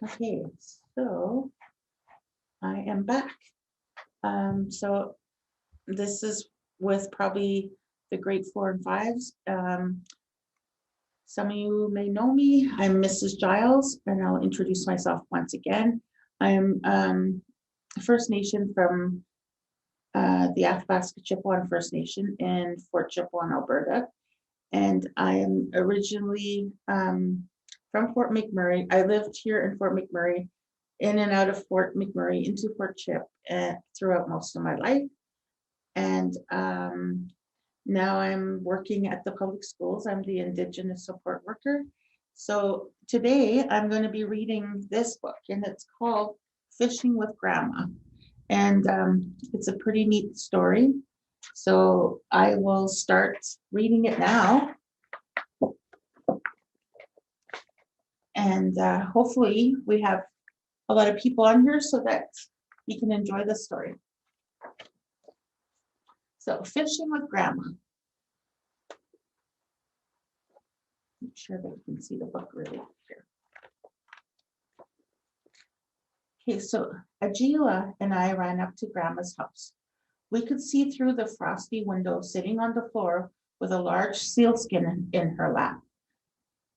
Okay, so I am back. So this is with probably the grade 4 and 5s. Some of you may know me. I'm Mrs. Giles, and I'll introduce myself once again. I'm First Nation from the Athabasca Chippewa First Nation in Fort Chippewa, Alberta. And I am originally from Fort McMurray. I lived here in Fort McMurray, in and out of Fort McMurray into Fort Chip throughout most of my life. And now I'm working at the public schools. I'm the Indigenous support worker. So today I'm going to be reading this book, and it's called Fishing with Grandma. And it's a pretty neat story. So I will start reading it now. And hopefully we have a lot of people on here so that you can enjoy the story. So, Fishing with Grandma. Make sure that you can see the book really here. Okay, so Agila and I ran up to Grandma's house. We could see through the frosty window, sitting on the floor with a large sealskin in her lap.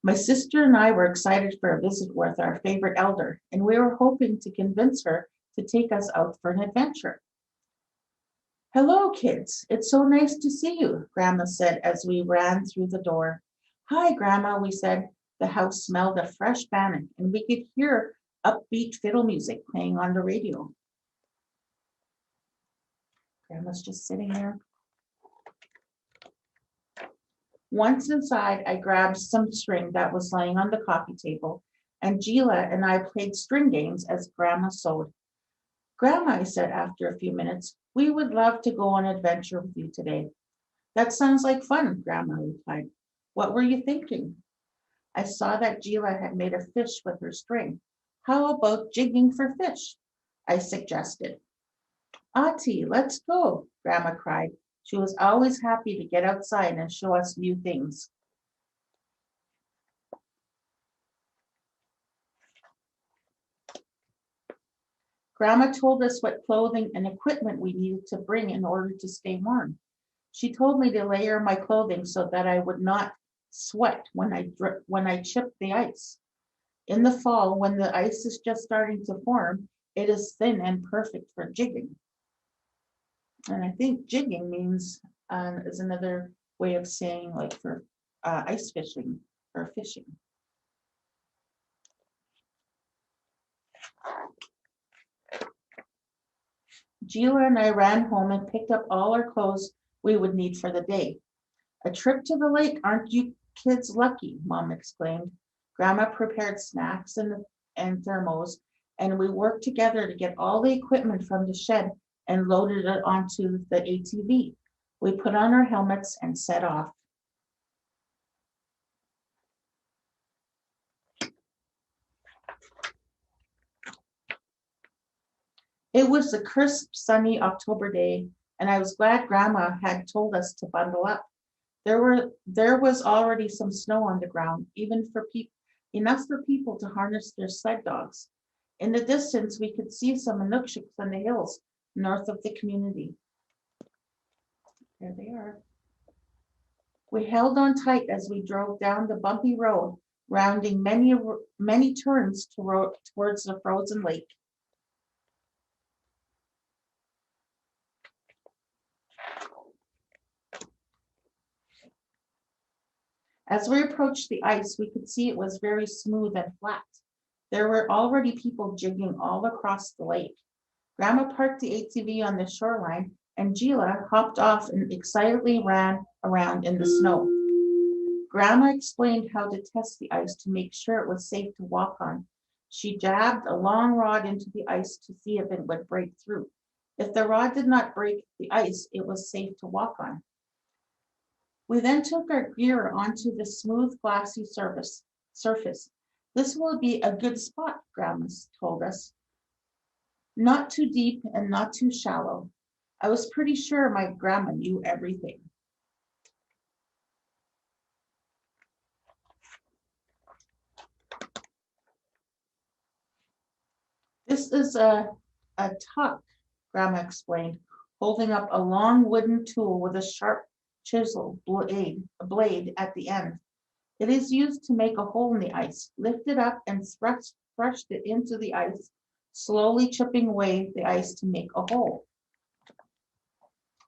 My sister and I were excited for a visit with our favorite elder, and we were hoping to convince her to take us out for an adventure. Hello, kids. It's so nice to see you, Grandma said as we ran through the door. Hi, Grandma, we said. The house smelled of fresh bannock, and we could hear upbeat fiddle music playing on the radio. Grandma's just sitting there. Once inside, I grabbed some string that was laying on the coffee table, and Gila and I played string games as Grandma sewed. Grandma, I said after a few minutes, we would love to go on an adventure with you today. That sounds like fun, Grandma replied. What were you thinking? I saw that Gila had made a fish with her string. How about jigging for fish? I suggested. Auntie, let's go, Grandma cried. She was always happy to get outside and show us new things. Grandma told us what clothing and equipment we needed to bring in order to stay warm. She told me to layer my clothing so that I would not sweat when I chipped the ice. In the fall, when the ice is just starting to form, it is thin and perfect for jigging. And I think jigging means is another way of saying like for ice fishing or fishing. Gila and I ran home and picked up all our clothes we would need for the day. A trip to the lake, aren't you kids lucky? Mom exclaimed. Grandma prepared snacks and thermos, and we worked together to get all the equipment from the shed and loaded it onto the ATV. We put on our helmets and set off. It was a crisp, sunny October day, and I was glad Grandma had told us to bundle up. There was already some snow on the ground, even for enough for people to harness their sled dogs. In the distance, we could see some inukshiks on the hills north of the community. There they are. We held on tight as we drove down the bumpy road, rounding many turns towards the frozen lake. As we approached the ice, we could see it was very smooth and flat. There were already people jigging all across the lake. Grandma parked the ATV on the shoreline, and Gila hopped off and excitedly ran around in the snow. Grandma explained how to test the ice to make sure it was safe to walk on. She jabbed a long rod into the ice to see if it would break through. If the rod did not break the ice, it was safe to walk on. We then took our gear onto the smooth, glassy surface. This will be a good spot, Grandma told us. Not too deep and not too shallow. I was pretty sure my grandma knew everything. This is a tuck, Grandma explained, holding up a long wooden tool with a sharp chisel blade at the end. It is used to make a hole in the ice. Lift it up and thrust it into the ice, slowly chipping away the ice to make a hole.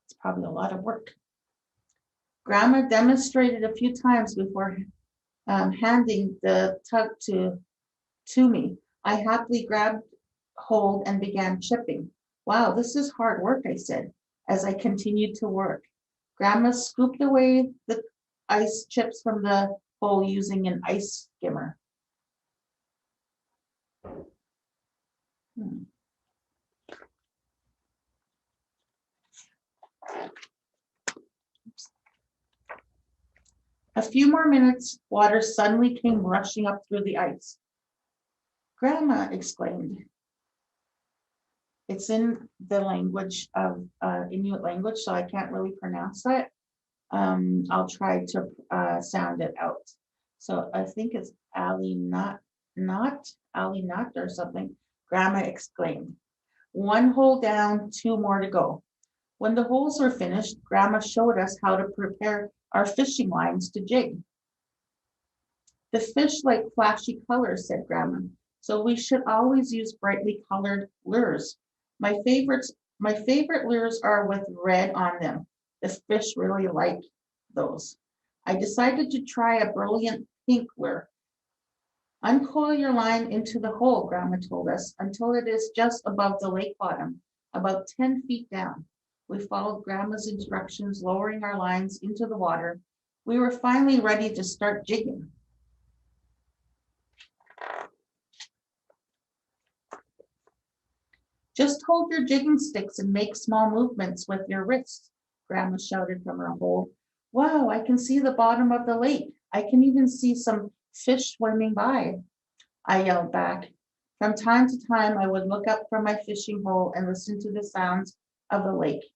It's probably a lot of work. Grandma demonstrated a few times before handing the tug to me. I happily grabbed hold and began chipping. Wow, this is hard work, I said, as I continued to work. Grandma scooped away the ice chips from the hole using an ice skimmer. A few more minutes, water suddenly came rushing up through the ice. Grandma exclaimed. It's in the language of Inuit language, so I can't really pronounce that. I'll try to sound it out. So I think it's Ali Nut or something. Grandma exclaimed. One hole down, two more to go. When the holes were finished, Grandma showed us how to prepare our fishing lines to jig. The fish like flashy colors, said Grandma, so we should always use brightly colored lures. My favorite lures are with red on them. The fish really like those. I decided to try a brilliant pink lure. Uncoil your line into the hole, Grandma told us, until it is just above the lake bottom, about 10 feet down. We followed Grandma's instructions, lowering our lines into the water. We were finally ready to start jigging. Just hold your jigging sticks and make small movements with your wrists, Grandma shouted from her hole. Wow, I can see the bottom of the lake. I can even see some fish swimming by, I yelled back. From time to time, I would look up from my fishing hole and listen to the sounds of the lake.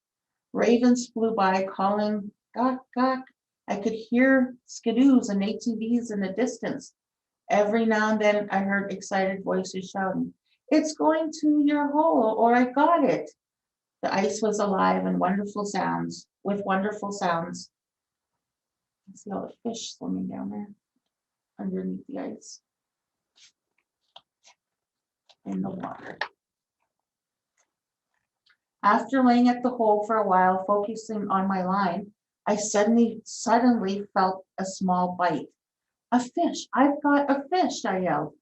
Ravens flew by calling, gawk, gawk. I could hear skidoos and ATVs in the distance. Every now and then, I heard excited voices shouting, it's going to your hole, or I got it. The ice was alive and wonderful sounds. You see all the fish swimming down there underneath the ice in the water. After laying at the hole for a while, focusing on my line, I suddenly felt a small bite. A fish! I've got a fish! I yelled.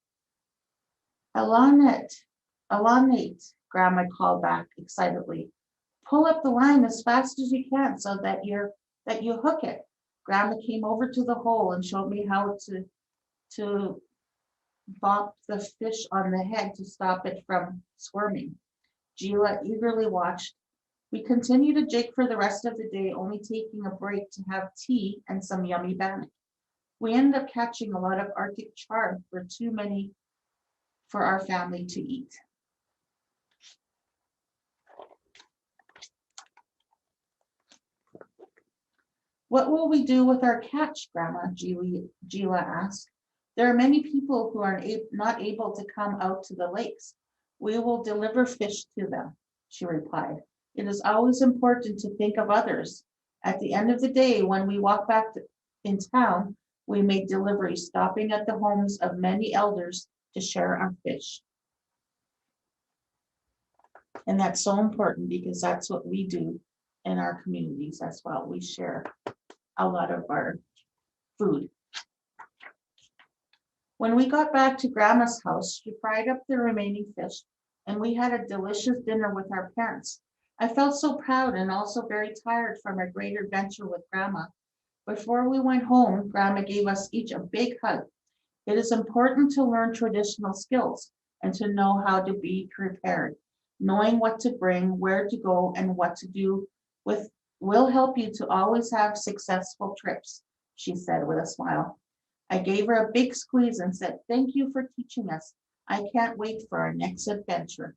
Elanit, Grandma called back excitedly. Pull up the line as fast as you can so that you hook it. Grandma came over to the hole and showed me how to bop the fish on the head to stop it from squirming. Gila eagerly watched. We continued to jig for the rest of the day, only taking a break to have tea and some yummy bannock. We ended up catching a lot of Arctic char for too many for our family to eat. What will we do with our catch, Grandma? Gila asked. There are many people who are not able to come out to the lakes. We will deliver fish to them, she replied. It is always important to think of others. At the end of the day, when we walk back in town, we made deliveries, stopping at the homes of many elders to share our fish. And that's so important because that's what we do in our communities as well. We share a lot of our food. When we got back to Grandma's house, she fried up the remaining fish, and we had a delicious dinner with our parents. I felt so proud and also very tired from our great adventure with Grandma. Before we went home, Grandma gave us each a big hug. It is important to learn traditional skills and to know how to be prepared. Knowing what to bring, where to go, and what to do will help you to always have successful trips, she said with a smile. I gave her a big squeeze and said, thank you for teaching us. I can't wait for our next adventure.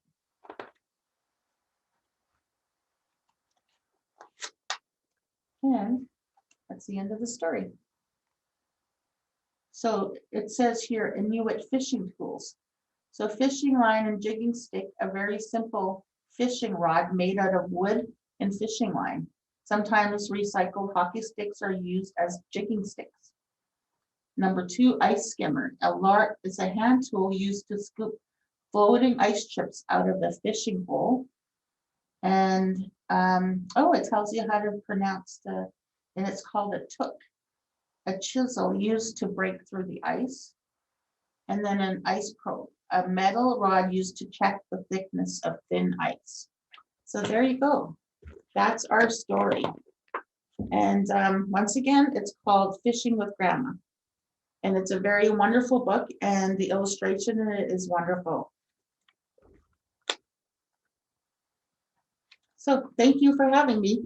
And that's the end of the story. So it says here, Inuit fishing tools. So fishing line and jigging stick, a very simple fishing rod made out of wood and fishing line. Sometimes recycled hockey sticks are used as jigging sticks. Number 2, ice skimmer. It's a hand tool used to scoop floating ice chips out of the fishing hole. And it tells you how to pronounce and it's called a took. A chisel used to break through the ice. And then an ice probe, a metal rod used to check the thickness of thin ice. So there you go. That's our story. And once again, it's called Fishing with Grandma. And it's a very wonderful book, and the illustration in it is wonderful. So thank you for having me.